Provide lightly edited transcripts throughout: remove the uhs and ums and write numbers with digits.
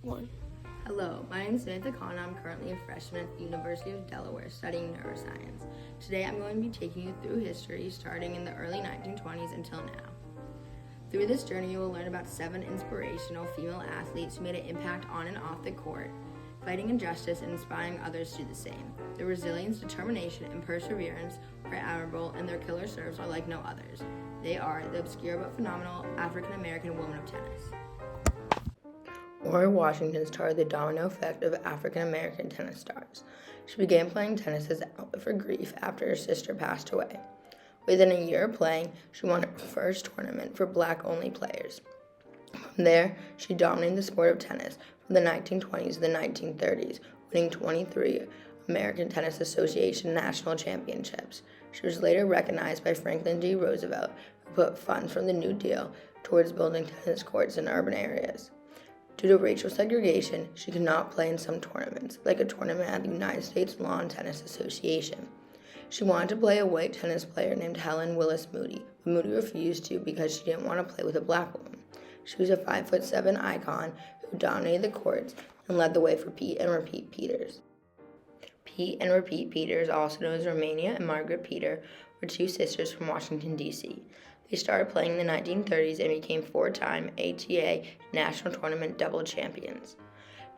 One. Hello, my name is Samantha Kahn. I'm currently a freshman at the University of Delaware studying neuroscience. Today I'm going to be taking you through history starting in the early 1920s until now. Through this journey, you will learn about 7 inspirational female athletes who made an impact on and off the court, fighting injustice and inspiring others to do the same. Their resilience, determination, and perseverance are admirable, and their killer serves are like no others. They are the obscure but phenomenal African-American woman of tennis. Ori Washington started the domino effect of African-American tennis stars. She began playing tennis as an outlet for grief after her sister passed away. Within a year of playing, she won her first tournament for Black-only players. From there, she dominated the sport of tennis from the 1920s to the 1930s, winning 23 American Tennis Association national championships. She was later recognized by Franklin D. Roosevelt, who put funds from the New Deal towards building tennis courts in urban areas. Due to racial segregation, she could not play in some tournaments, like a tournament at the United States Lawn Tennis Association. She wanted to play a white tennis player named Helen Willis Moody, but Moody refused to because she didn't want to play with a black woman. She was a 5'7" icon who dominated the courts and led the way for Pete and Repeat Peters. Pete and Repeat Peters, also known as Romania and Margaret Peter, were 2 sisters from Washington, D.C. They started playing in the 1930s and became 4-time ATA National Tournament double champions.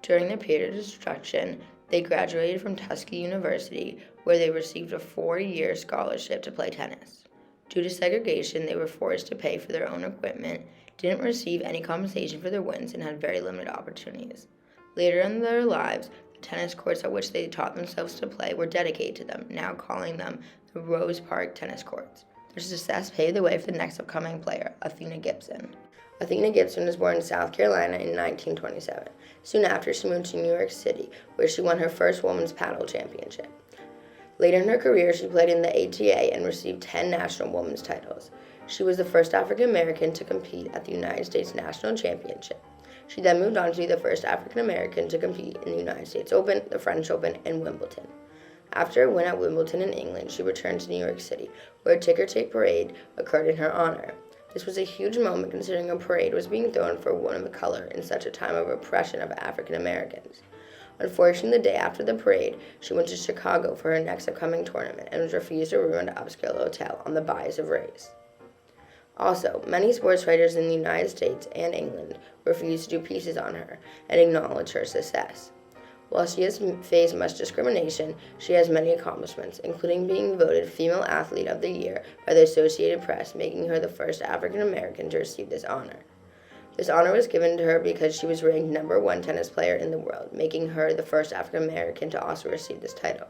During their period of destruction, they graduated from Tuskegee University, where they received a 4-year scholarship to play tennis. Due to segregation, they were forced to pay for their own equipment, didn't receive any compensation for their wins, and had very limited opportunities. Later in their lives, the tennis courts at which they taught themselves to play were dedicated to them, now calling them the Rose Park Tennis Courts. Their success paved the way for the next upcoming player, Athena Gibson. Athena Gibson was born in South Carolina in 1927. Soon after, she moved to New York City, where she won her first women's paddle championship. Later in her career, she played in the ATA and received 10 national women's titles. She was the first African American to compete at the United States National Championship. She then moved on to be the first African American to compete in the United States Open, the French Open, and Wimbledon. After a win at Wimbledon in England, she returned to New York City, where a ticker tape parade occurred in her honor. This was a huge moment considering a parade was being thrown for a woman of color in such a time of oppression of African Americans. Unfortunately, the day after the parade, she went to Chicago for her next upcoming tournament and was refused a room at an upscale hotel on the bias of race. Also, many sports writers in the United States and England refused to do pieces on her and acknowledge her success. While she has faced much discrimination, she has many accomplishments, including being voted Female Athlete of the Year by the Associated Press, making her the first African American to receive this honor. This honor was given to her because she was ranked number 1 tennis player in the world, making her the first African American to also receive this title.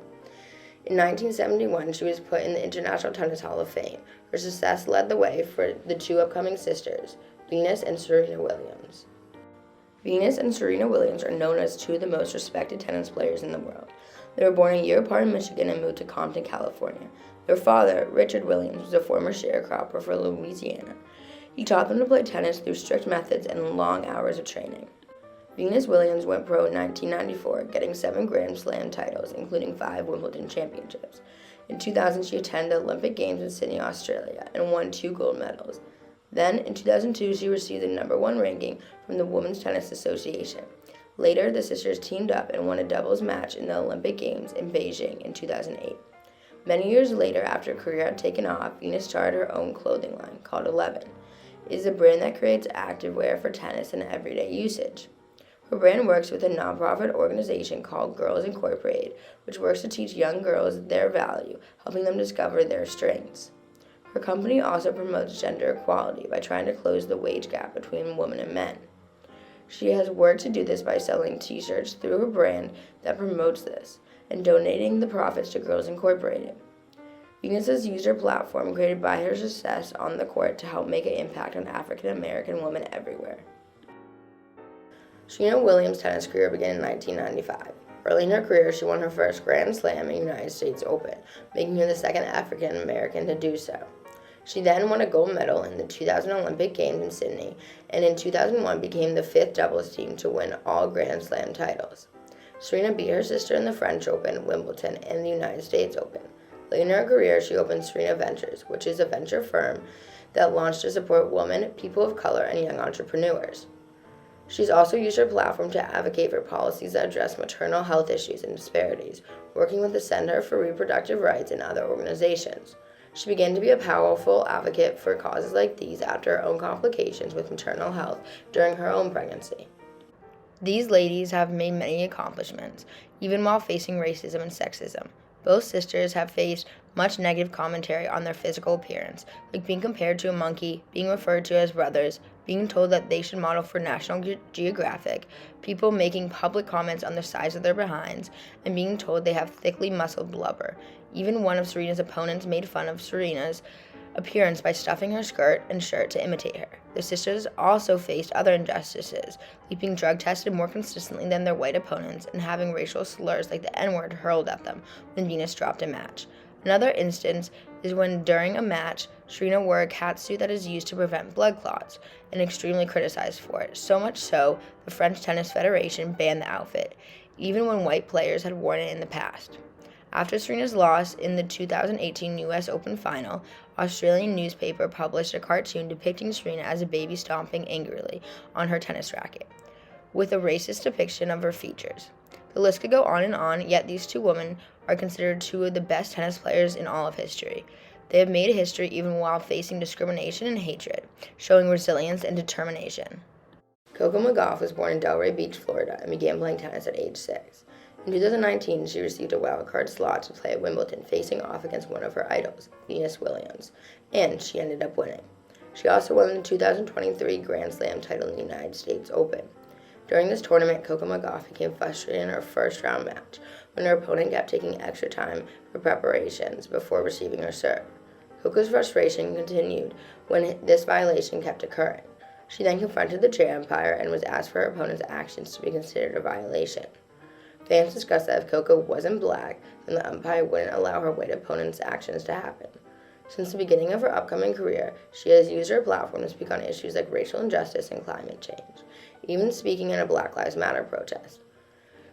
In 1971, she was put in the International Tennis Hall of Fame. Her success led the way for the 2 upcoming sisters, Venus and Serena Williams. Venus and Serena Williams are known as 2 of the most respected tennis players in the world. They were born a year apart in Michigan and moved to Compton, California. Their father, Richard Williams, was a former sharecropper for Louisiana. He taught them to play tennis through strict methods and long hours of training. Venus Williams went pro in 1994, getting 7 Grand Slam titles, including 5 Wimbledon championships. In 2000, she attended the Olympic Games in Sydney, Australia, and won 2 gold medals. Then, in 2002, she received the number 1 ranking from the Women's Tennis Association. Later, the sisters teamed up and won a doubles match in the Olympic Games in Beijing in 2008. Many years later, after her career had taken off, Venus started her own clothing line called 11. It is a brand that creates activewear for tennis and everyday usage. Her brand works with a nonprofit organization called Girls Incorporated, which works to teach young girls their value, helping them discover their strengths. Her company also promotes gender equality by trying to close the wage gap between women and men. She has worked to do this by selling t-shirts through her brand that promotes this and donating the profits to Girls Incorporated. Venus has used her platform created by her success on the court to help make an impact on African American women everywhere. Serena Williams' tennis career began in 1995. Early in her career, she won her first Grand Slam in the United States Open, making her the second African American to do so. She then won a gold medal in the 2000 Olympic Games in Sydney, and in 2001 became the 5th doubles team to win all Grand Slam titles. Serena beat her sister in the French Open, Wimbledon, and the United States Open. Later in her career, she opened Serena Ventures, which is a venture firm that launched to support women, people of color, and young entrepreneurs. She's also used her platform to advocate for policies that address maternal health issues and disparities, working with the Center for Reproductive Rights and other organizations. She began to be a powerful advocate for causes like these after her own complications with maternal health during her own pregnancy. These ladies have made many accomplishments, even while facing racism and sexism. Both sisters have faced much negative commentary on their physical appearance, like being compared to a monkey, being referred to as brothers, being told that they should model for National Geographic, people making public comments on the size of their behinds, and being told they have thickly muscled blubber. Even one of Serena's opponents made fun of Serena's appearance by stuffing her skirt and shirt to imitate her. The sisters also faced other injustices, like being drug tested more consistently than their white opponents and having racial slurs like the N-word hurled at them when Venus dropped a match. Another instance is when during a match, Serena wore a catsuit that is used to prevent blood clots and extremely criticized for it, so much so the French Tennis Federation banned the outfit, even when white players had worn it in the past. After Serena's loss in the 2018 U.S. Open final, Australian newspaper published a cartoon depicting Serena as a baby stomping angrily on her tennis racket, with a racist depiction of her features. The list could go on, yet these two women are considered two of the best tennis players in all of history. They have made history even while facing discrimination and hatred, showing resilience and determination. Coco McGaughey was born in Delray Beach, Florida, and began playing tennis at age 6. In 2019, she received a wildcard slot to play at Wimbledon, facing off against one of her idols, Venus Williams, and she ended up winning. She also won the 2023 Grand Slam title in the United States Open. During this tournament, Coco McGaughey became frustrated in her first-round match when her opponent kept taking extra time for preparations before receiving her serve. Coco's frustration continued when this violation kept occurring. She then confronted the chair umpire and was asked for her opponent's actions to be considered a violation. Fans discussed that if Coco wasn't black, then the umpire wouldn't allow her white opponent's actions to happen. Since the beginning of her upcoming career, she has used her platform to speak on issues like racial injustice and climate change, even speaking in a Black Lives Matter protest.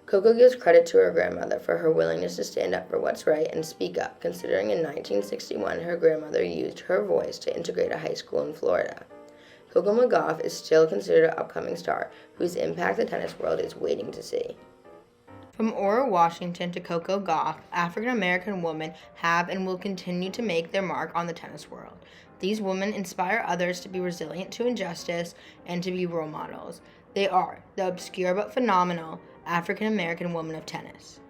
Coco gives credit to her grandmother for her willingness to stand up for what's right and speak up, considering in 1961 her grandmother used her voice to integrate a high school in Florida. Coco McGaughey is still considered an upcoming star whose impact the tennis world is waiting to see. From Ora Washington to Coco Gauff, African-American women have and will continue to make their mark on the tennis world. These women inspire others to be resilient to injustice and to be role models. They are the obscure but phenomenal African-American women of tennis.